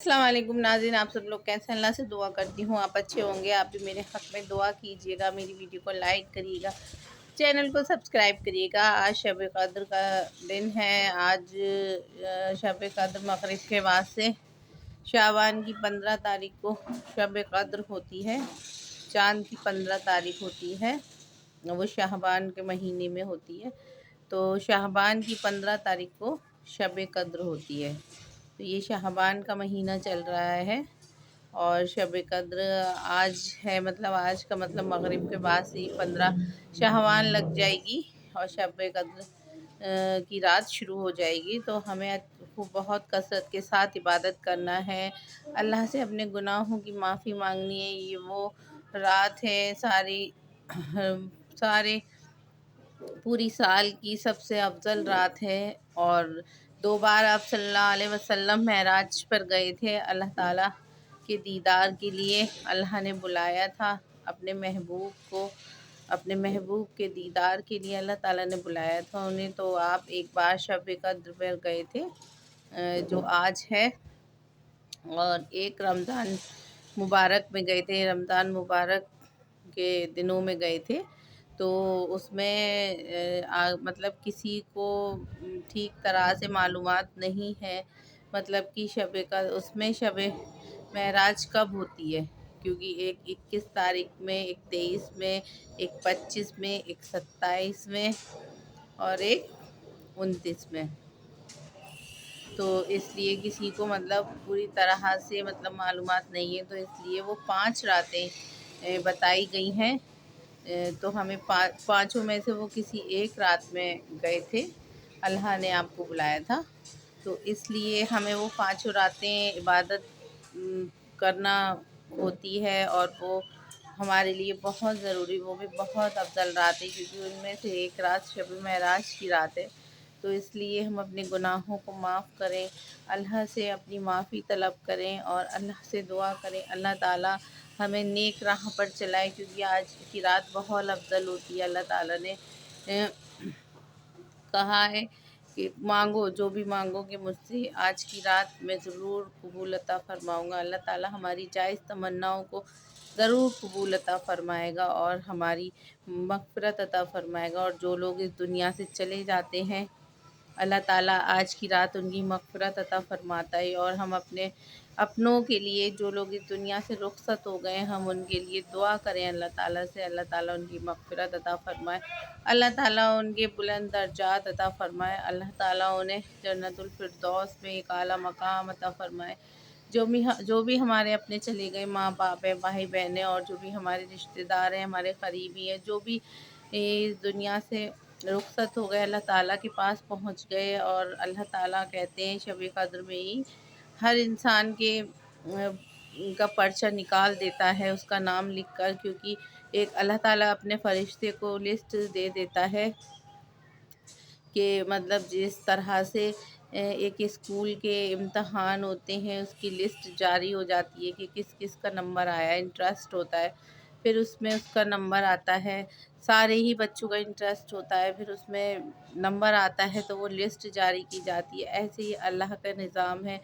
السلام علیکم ناظرین، آپ سب لوگ کیسے ہیں؟ اللہ سے دعا کرتی ہوں آپ اچھے ہوں گے۔ آپ بھی میرے حق میں دعا کیجیے گا، میری ویڈیو کو لائک کریے گا، چینل کو سبسکرائب کریے گا۔ آج شب قدر کا دن ہے۔ آج شب قدر مغرب کے بعد سے شعبان کی 15 تاریخ کو شب قدر ہوتی ہے۔ چاند کی 15 تاریخ ہوتی ہے، وہ شعبان کے مہینے میں ہوتی ہے، تو شعبان کی 15 تاریخ کو شب قدر ہوتی ہے۔ تو یہ شعبان کا مہینہ چل رہا ہے اور شب قدر آج ہے، مطلب آج کا مطلب مغرب کے بعد سے 15 شعبان لگ جائے گی اور شب قدر کی رات شروع ہو جائے گی۔ تو ہمیں بہت کثرت کے ساتھ عبادت کرنا ہے، اللہ سے اپنے گناہوں کی معافی مانگنی ہے۔ یہ وہ رات ہے سارے پوری سال کی سب سے افضل رات ہے، اور 2 بار آپ صلی اللہ علیہ وسلم معراج پر گئے تھے اللہ تعالیٰ کے دیدار کے لیے۔ اللہ نے بلایا تھا اپنے محبوب کے دیدار کے لیے، اللہ تعالیٰ نے بلایا تھا انہیں۔ تو آپ ایک بار شب قدر پر گئے تھے جو آج ہے، اور ایک رمضان مبارک میں گئے تھے، رمضان مبارک کے دنوں میں گئے تھے۔ تو اس میں مطلب کسی کو ٹھیک طرح سے معلومات نہیں ہے، مطلب کہ اس میں شب معراج کب ہوتی ہے، کیونکہ ایک 21 تاریخ میں، ایک 23 میں، ایک 25 میں، ایک 27 میں اور ایک 29 میں۔ تو اس لیے کسی کو مطلب پوری طرح سے مطلب معلومات نہیں ہے، تو اس لیے وہ 5 راتیں بتائی گئی ہیں۔ تو ہمیں پانچوں میں سے وہ کسی ایک رات میں گئے تھے، اللہ نے آپ کو بلایا تھا، تو اس لیے ہمیں وہ 5 راتیں عبادت کرنا ہوتی ہے، اور وہ ہمارے لیے بہت ضروری، وہ بھی بہت افضل رات ہے، کیونکہ ان میں سے ایک رات شب معراج کی رات ہے۔ تو اس لیے ہم اپنے گناہوں کو معاف کریں، اللہ سے اپنی معافی طلب کریں اور اللہ سے دعا کریں اللہ تعالیٰ ہمیں نیک راہ پر چلائے، کیونکہ آج کی رات بہت افضل ہوتی ہے۔ اللہ تعالیٰ نے کہا ہے کہ مانگو، جو بھی مانگو گے مجھ سے آج کی رات میں ضرور قبول عطا فرماؤں گا۔ اللہ تعالیٰ ہماری جائز تمناؤں کو ضرور قبول عطا فرمائے گا اور ہماری مغفرت عطا فرمائے گا، اور جو لوگ اس دنیا سے چلے جاتے ہیں اللہ تعالیٰ آج کی رات ان کی مغفرت عطا فرماتا ہے، اور ہم اپنوں کے لیے جو لوگ اس دنیا سے رخصت ہو گئے ہم ان کے لیے دعا کریں اللہ تعالیٰ سے، اللہ تعالیٰ ان کی مغفرت عطا فرمائے، اللہ تعالیٰ ان کے بلند درجات عطا فرمائے، اللہ تعالیٰ انہیں جنت الفردوس میں ایک اعلیٰ مقام عطا فرمائے۔ جو بھی ہمارے اپنے چلے گئے ماں باپ ہیں، بھائی بہن ہیں، اور جو بھی ہمارے رشتہ دار ہیں، ہمارے قریبی ہیں، جو بھی اس دنیا سے رخصت ہو گئے اللہ تعالیٰ کے پاس پہنچ گئے، اور اللہ تعالیٰ کہتے ہیں شب قدر میں ہی ہر انسان کا پرچہ نکال دیتا ہے اس کا نام لکھ کر، کیونکہ ایک اللہ تعالیٰ اپنے فرشتے کو لسٹ دے دیتا ہے کہ مطلب جس طرح سے ایک اسکول کے امتحان ہوتے ہیں اس کی لسٹ جاری ہو جاتی ہے کہ کس کس کا نمبر آیا ہے، انٹرسٹ ہوتا ہے، پھر اس میں اس کا نمبر آتا ہے، سارے ہی بچوں کا انٹرسٹ ہوتا ہے، پھر اس میں نمبر آتا ہے تو وہ لسٹ جاری کی جاتی ہے۔ ایسے ہی اللہ کا نظام ہے،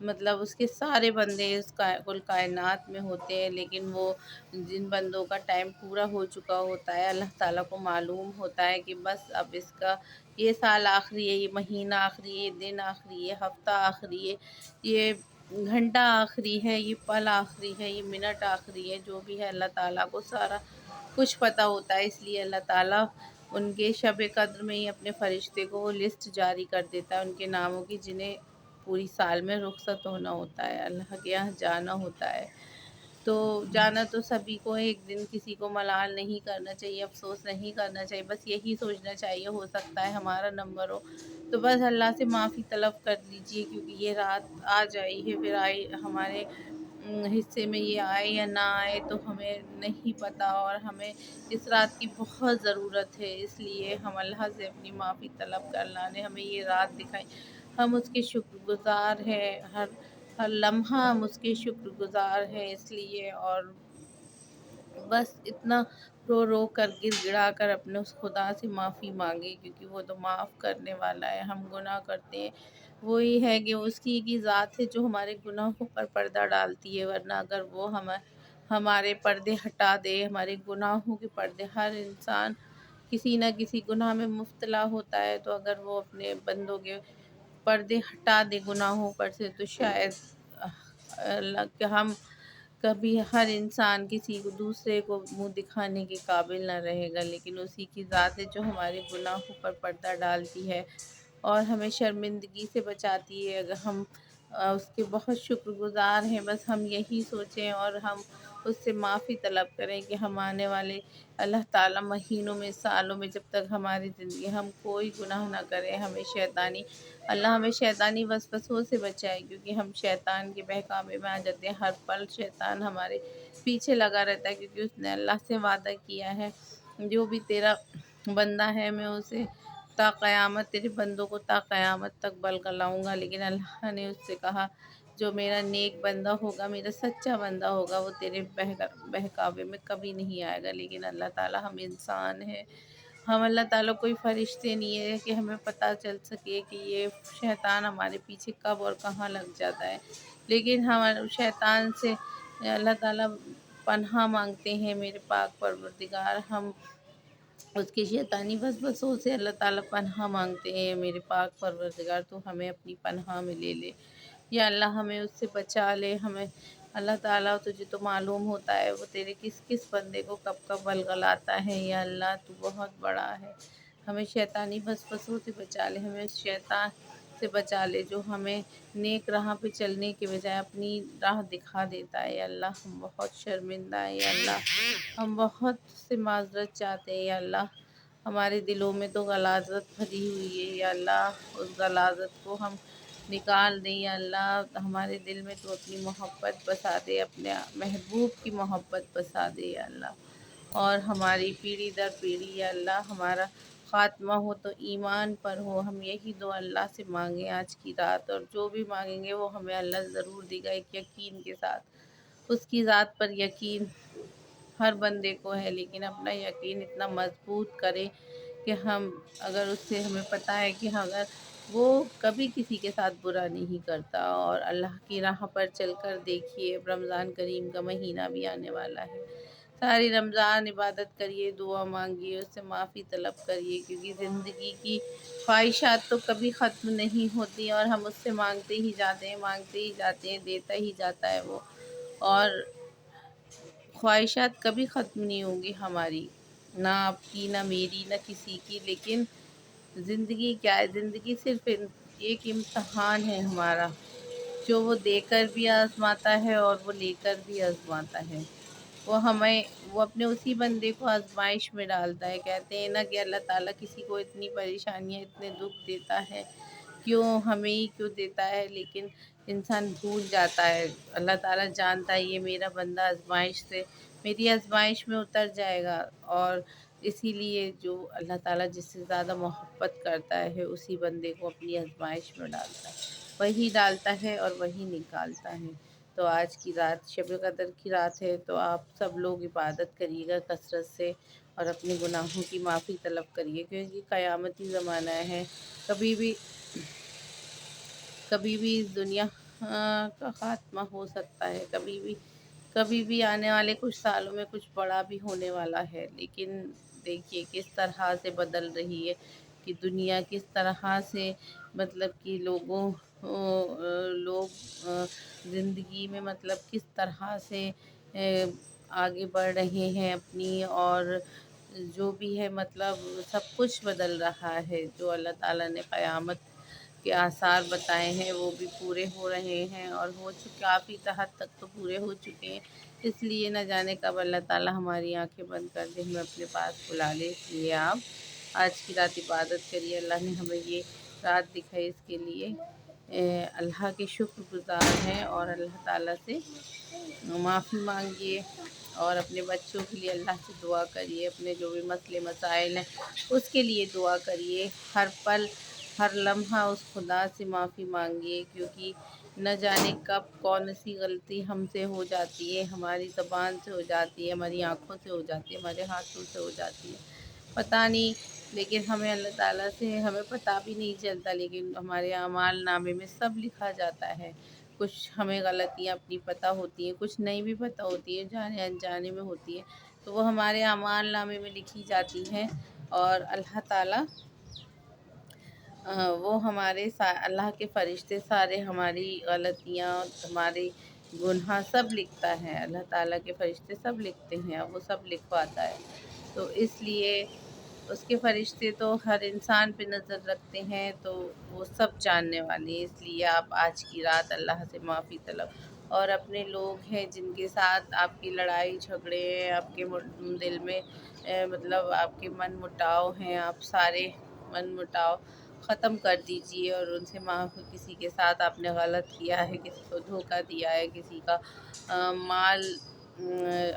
مطلب اس کے سارے بندے اس کل کائنات میں ہوتے ہیں، لیکن وہ جن بندوں کا ٹائم پورا ہو چکا ہوتا ہے اللہ تعالیٰ کو معلوم ہوتا ہے کہ بس اب اس کا یہ سال آخری ہے، یہ مہینہ آخری ہے، یہ دن آخری ہے، ہفتہ آخری ہے، یہ گھنٹہ آخری ہے، یہ پل آخری ہے، یہ منٹ آخری ہے، جو بھی ہے اللہ تعالیٰ کو سارا کچھ پتہ ہوتا ہے، اس لیے اللہ تعالیٰ ان کے شب قدر میں ہی اپنے فرشتے کو وہ لسٹ جاری کر دیتا ہے ان کے ناموں کی، جنہیں پوری سال میں رخصت ہونا ہوتا ہے، اللہ کے یہاں جانا ہوتا ہے۔ تو جانا تو سبھی کو ہے، ایک دن کسی کو ملال نہیں کرنا چاہیے، افسوس نہیں کرنا چاہیے، بس یہی سوچنا چاہیے ہو سکتا ہے ہمارا نمبر ہو، تو بس اللہ سے معافی طلب کر لیجیے، کیونکہ یہ رات آ جائی ہے، پھر ہمارے حصے میں یہ آئے یا نہ آئے تو ہمیں نہیں پتہ، اور ہمیں اس رات کی بہت ضرورت ہے، اس لیے ہم اللہ سے اپنی معافی طلب کر، اللہ نے ہمیں یہ رات دکھائی، ہم اس کے شکر گزار ہیں، ہر لمحہ ہم اس کے شکر گزار ہیں، اس لیے اور بس اتنا رو رو کر گر گڑا کر اپنے اس خدا سے معافی مانگے، کیونکہ وہ تو معاف کرنے والا ہے، ہم گناہ کرتے ہیں، وہی ہے کہ اس کی ذات ہے جو ہمارے گناہوں پر پردہ ڈالتی ہے، ورنہ اگر وہ ہمارے پردے ہٹا دے، ہمارے گناہوں کے پردے، ہر انسان کسی نہ کسی گناہ میں مبتلا ہوتا ہے، تو اگر وہ اپنے بندوں کے پردے ہٹا دے گناہوں پر سے، تو شاید اللہ کہ ہم کبھی ہر انسان کسی کو دوسرے کو منہ دکھانے کے قابل نہ رہے گا، لیکن اسی کی ذات ہے جو ہمارے گناہوں پر پردہ ڈالتی ہے اور ہمیں شرمندگی سے بچاتی ہے۔ اگر ہم اس کے بہت شکر گزار ہیں، بس ہم یہی سوچیں اور ہم اس سے معافی طلب کریں کہ ہم آنے والے اللہ تعالیٰ مہینوں میں، سالوں میں، جب تک ہماری زندگی ہم کوئی گناہ نہ کریں، اللہ ہمیں شیطانی وسوسوں سے بچائے، کیونکہ ہم شیطان کے بہکاوے میں آ جاتے ہیں۔ ہر پل شیطان ہمارے پیچھے لگا رہتا ہے، کیونکہ اس نے اللہ سے وعدہ کیا ہے، جو بھی تیرا بندہ ہے میں اسے تا قیامت، تیرے بندوں کو تا قیامت تک بلگلاؤں گا۔ لیکن اللہ نے اس سے کہا جو میرا نیک بندہ ہوگا، میرا سچا بندہ ہوگا، وہ تیرے بہکاوے میں کبھی نہیں آئے گا۔ لیکن اللہ تعالیٰ ہم انسان ہیں، ہم اللہ تعالیٰ کوئی فرشتے نہیں ہے کہ ہمیں پتہ چل سکے کہ یہ شیطان ہمارے پیچھے کب اور کہاں لگ جاتا ہے۔ لیکن ہم شیطان سے اللہ تعالیٰ پناہ مانگتے ہیں، میرے پاک پروردگار، ہم اس کی شیطانی وسوسوں سے اللہ تعالیٰ پناہ مانگتے ہیں، میرے پاک پروردگار تو ہمیں اپنی پناہ میں لے لے، یا اللہ ہمیں اس سے بچا لے۔ ہمیں اللہ تعالیٰ تجھے تو معلوم ہوتا ہے وہ تیرے کس کس بندے کو کب کب بلگلاتا ہے، یا اللہ تو بہت بڑا ہے۔ ہمیں شیطانی وسوسوں سے بچا لے، ہمیں اس شیطان سے بچا لے جو ہمیں نیک راہ پہ چلنے کے بجائے اپنی راہ دکھا دیتا ہے۔ یا اللہ ہم بہت شرمندہ ہیں، یا اللہ ہم بہت سے معذرت چاہتے ہیں، یا اللہ ہمارے دلوں میں تو غلاظت بھری ہوئی ہے، یا اللہ اس غلاظت کو ہم نکال دیں، یا اللہ ہمارے دل میں تو اپنی محبت بسا دے، اپنے محبوب کی محبت بسا دے، یا اللہ اور ہماری پیڑھی در پیڑھی یا اللہ ہمارا خاتمہ ہو تو ایمان پر ہو۔ ہم یہی دعا اللہ سے مانگیں آج کی رات، اور جو بھی مانگیں گے وہ ہمیں اللہ ضرور دے گا، ایک یقین کے ساتھ۔ اس کی ذات پر یقین ہر بندے کو ہے، لیکن اپنا یقین اتنا مضبوط کرے کہ ہم اگر اس سے ہمیں پتہ ہے کہ اگر وہ کبھی کسی کے ساتھ برا نہیں کرتا، اور اللہ کی راہ پر چل کر دیکھیے، اب رمضان کریم کا مہینہ بھی آنے والا ہے، ساری رمضان عبادت کریے، دعا مانگیے، اس سے معافی طلب کریے، کیونکہ زندگی کی خواہشات تو کبھی ختم نہیں ہوتی، اور ہم اس سے مانگتے ہی جاتے ہیں، مانگتے ہی جاتے ہیں، دیتا ہی جاتا ہے وہ، اور خواہشات کبھی ختم نہیں ہوں گی ہماری، نہ آپ کی، نہ میری، نہ کسی کی۔ لیکن زندگی کیا ہے؟ زندگی صرف ایک امتحان ہے ہمارا، جو وہ دے کر بھی آزماتا ہے اور وہ لے کر بھی آزماتا ہے۔ وہ اپنے اسی بندے کو آزمائش میں ڈالتا ہے۔ کہتے ہیں نا کہ اللہ تعالیٰ کسی کو اتنی پریشانیاں، اتنے دکھ دیتا ہے، کیوں ہمیں ہی کیوں دیتا ہے؟ لیکن انسان بھول جاتا ہے، اللہ تعالیٰ جانتا ہے یہ میرا بندہ آزمائش سے، میری آزمائش میں اتر جائے گا، اور اسی لیے جو اللہ تعالیٰ جس سے زیادہ محبت کرتا ہے اسی بندے کو اپنی آزمائش میں ڈالتا ہے، وہی ڈالتا ہے اور وہی نکالتا ہے۔ تو آج کی رات شب قدر کی رات ہے، تو آپ سب لوگ عبادت کریے گا کثرت سے، اور اپنے گناہوں کی معافی طلب کریے، کیونکہ قیامتی زمانہ ہے، کبھی بھی اس دنیا کا خاتمہ ہو سکتا ہے، کبھی بھی آنے والے کچھ سالوں میں کچھ بڑا بھی ہونے والا ہے۔ لیکن دیکھیے کس طرح سے بدل رہی ہے کہ دنیا، کس طرح سے مطلب کہ لوگ زندگی میں مطلب کس طرح سے آگے بڑھ رہے ہیں اپنی، اور جو بھی ہے مطلب سب کچھ بدل رہا ہے۔ جو اللہ تعالیٰ نے قیامت کے آثار بتائے ہیں وہ بھی پورے ہو رہے ہیں، اور کافی حد تک تو پورے ہو چکے ہیں۔ اس لیے نہ جانے کب اللہ تعالیٰ ہماری آنکھیں بند کر دے، ہمیں اپنے پاس بلا لے۔ اس لیے آپ آج کی رات عبادت کریے، اللہ نے ہمیں یہ رات دکھائی، اس کے لیے اللہ کے شکر گزار ہیں، اور اللہ تعالیٰ سے معافی مانگیے، اور اپنے بچوں کے لیے اللہ سے دعا کریے، اپنے جو بھی مسئلے مسائل ہیں اس کے لیے دعا کریے، ہر پل ہر لمحہ اس خدا سے معافی مانگیے، کیونکہ نہ جانے کب کون سی غلطی ہم سے ہو جاتی ہے، ہماری زبان سے ہو جاتی ہے، ہماری آنکھوں سے ہو جاتی ہے، ہمارے ہاتھوں سے ہو جاتی ہے، پتہ نہیں لیکن ہمیں اللہ تعالیٰ سے ہمیں پتہ بھی نہیں چلتا، لیکن ہمارے اعمال نامے میں سب لکھا جاتا ہے۔ کچھ ہمیں غلطیاں اپنی پتہ ہوتی ہیں، کچھ نہیں بھی پتہ ہوتی ہیں، جانے انجانے میں ہوتی ہیں، تو وہ ہمارے اعمال نامے میں لکھی جاتی ہیں۔ اور اللہ تعالیٰ وہ ہمارے اللہ کے فرشتے سارے ہماری غلطیاں، ہمارے گناہ سب لکھتا ہے۔ اللہ تعالیٰ کے فرشتے سب لکھتے ہیں اور وہ سب لکھواتا ہے، تو اس لیے اس کے فرشتے تو ہر انسان پہ نظر رکھتے ہیں، تو وہ سب جاننے والے ہیں۔ اس لیے آپ آج کی رات اللہ سے معافی طلب، اور اپنے لوگ ہیں جن کے ساتھ آپ کی لڑائی جھگڑے ہیں، آپ کے دل میں مطلب آپ کے من مٹاؤ ہیں، آپ سارے من مٹاؤ ختم کر دیجیے اور ان سے کسی کے ساتھ آپ نے غلط کیا ہے، کسی کو دھوکہ دیا ہے، کسی کا مال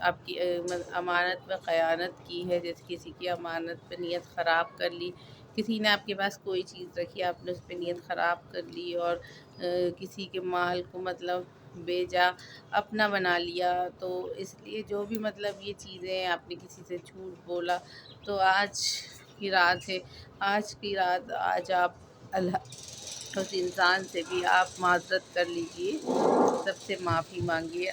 آپ کی امانت میں خیانت کی ہے، جیسے کسی کی امانت پہ نیت خراب کر لی، کسی نے آپ کے پاس کوئی چیز رکھی، آپ نے اس پہ نیت خراب کر لی، اور کسی کے مال کو مطلب بیجا اپنا بنا لیا، تو اس لیے جو بھی مطلب یہ چیزیں آپ نے کسی سے جھوٹ بولا، تو آج کی رات ہے، آج آپ اللہ اس انسان سے بھی آپ معذرت کر لیجئے، سب سے معافی مانگیے۔